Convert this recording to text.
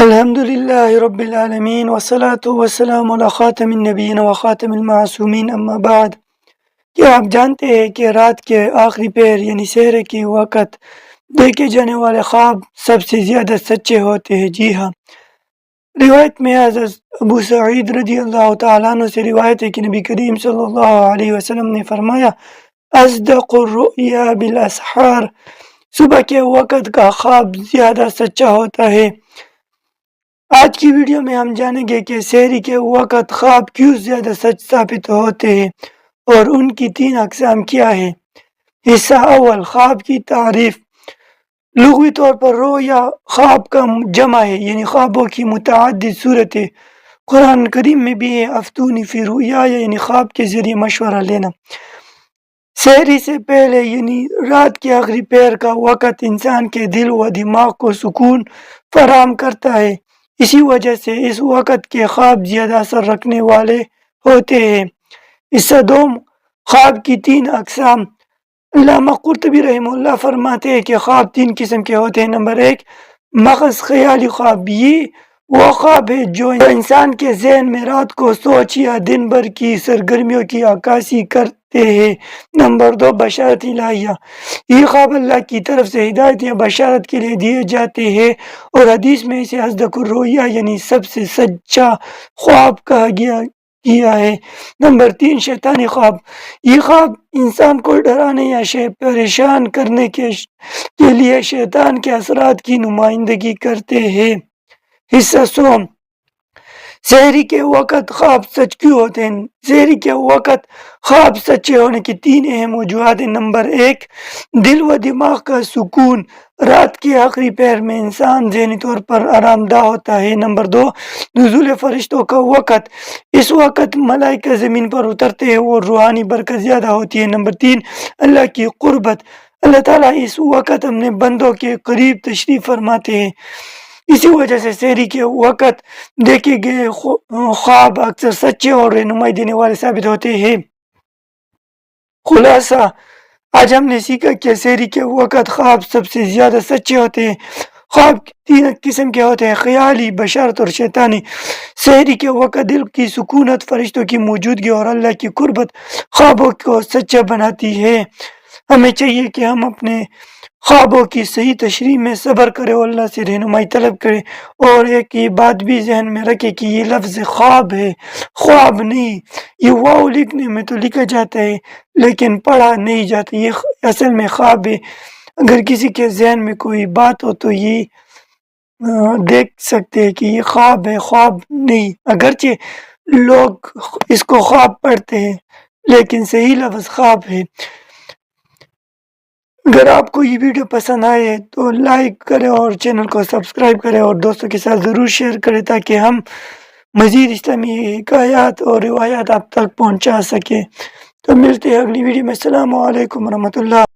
الحمد للہ رب العالمین والصلاة والسلام علی خاتم النبیین و خاتم المعصومین اما بعد۔ کیا آپ جانتے ہیں کہ رات کے آخری پہر یعنی سحر کے وقت دیکھے جانے والے خواب سب سے زیادہ سچے ہوتے ہیں؟ جی ہاں، روایت میں حضرت ابو سعید رضی اللہ تعالیٰ عنہ سے روایت ہے کہ نبی کریم صلی اللہ علیہ وسلم نے فرمایا، اصدق الرؤیا بالاسحار، صبح کے وقت کا خواب زیادہ سچا ہوتا ہے۔ آج کی ویڈیو میں ہم جانیں گے کہ سحری کے وقت خواب کیوں زیادہ سچ ثابت ہوتے ہیں اور ان کی 3 اقسام کیا ہے۔ حصہ اول، خواب کی تعریف۔ لغوی طور پر رؤیا خواب کا جمع ہے، یعنی خوابوں کی متعدد صورتیں قرآن کریم میں بھی ہے۔ افتونی فی رؤیا، یعنی خواب کے ذریعے مشورہ لینا۔ سحری سے پہلے یعنی رات کے آخری پہر کا وقت انسان کے دل و دماغ کو سکون فراہم کرتا ہے، اسی وجہ سے اس وقت کے خواب زیادہ اثر رکھنے والے ہوتے ہیں۔ حصہ دوم، خواب کی 3 اقسام۔ علامہ قرطبی رحمہ اللہ فرماتے ہیں کہ خواب 3 قسم کے ہوتے ہیں۔ نمبر 1، محض خیالی خواب۔ یہ وہ خواب ہے جو انسان کے ذہن میں رات کو سوچ یا دن بھر کی سرگرمیوں کی عکاسی کرتے ہیں۔ نمبر 2، بشارت الہیہ۔ یہ خواب اللہ کی طرف سے ہدایت یا بشارت کے لیے دیے جاتے ہیں اور حدیث میں اسے اصدق الرؤیا یعنی سب سے سچا خواب کہا گیا ہے۔ نمبر 3، شیطانی خواب۔ یہ خواب انسان کو ڈرانے یا پریشان کرنے کے لیے شیطان کے اثرات کی نمائندگی کرتے ہیں۔ حصہ سوم، سحری کے وقت خواب سچ کیوں ہوتے ہیں؟ سحری کے وقت خواب سچے ہونے کی 3 اہم وجوہات ہیں۔ نمبر 1، دل و دماغ کا سکون۔ رات کے آخری پہر میں انسان ذہنی طور پر آرام دہ ہوتا ہے۔ نمبر 2، نزول فرشتوں کا وقت۔ اس وقت ملائکہ زمین پر اترتے ہیں اور روحانی برکت زیادہ ہوتی ہے۔ نمبر 3، اللہ کی قربت۔ اللہ تعالیٰ اس وقت اپنے بندوں کے قریب تشریف فرماتے ہیں۔ اسی وجہ سے سحری کے وقت دیکھے گئے خواب اکثر سچے اور رہنمائی دینے والے ثابت ہوتے ہیں۔ خلاصہ، آج ہم نے سیکھا کہ سحری کے وقت خواب سب سے زیادہ سچے ہوتے ہیں۔ خواب 3 قسم کے ہوتے ہیں: خیالی، بشارت اور شیطانی۔ سحری کے وقت دل کی سکونت، فرشتوں کی موجودگی اور اللہ کی قربت خوابوں کو سچا بناتی ہے۔ ہمیں چاہیے کہ ہم اپنے خوابوں کی صحیح تشریح میں صبر کریں اور اللہ سے رہنمائی طلب کریں، اور ایک یہ بات بھی ذہن میں رکھیں کہ یہ لفظ خواب ہے، خواب نہیں۔ یہ واو لکھنے میں تو لکھا جاتا ہے لیکن پڑھا نہیں جاتا، یہ اصل میں خواب ہے۔ اگر کسی کے ذہن میں کوئی بات ہو تو یہ دیکھ سکتے ہیں کہ یہ خواب ہے، خواب نہیں۔ اگرچہ لوگ اس کو خواب پڑھتے ہیں لیکن صحیح لفظ خواب ہے۔ اگر آپ کو یہ ویڈیو پسند آئے تو لائک کریں اور چینل کو سبسکرائب کریں اور دوستوں کے ساتھ ضرور شیئر کریں تاکہ ہم مزید اسلامی حکایات اور روایات آپ تک پہنچا سکیں۔ تو ملتے ہیں اگلی ویڈیو میں۔ السلام علیکم ورحمۃ اللہ۔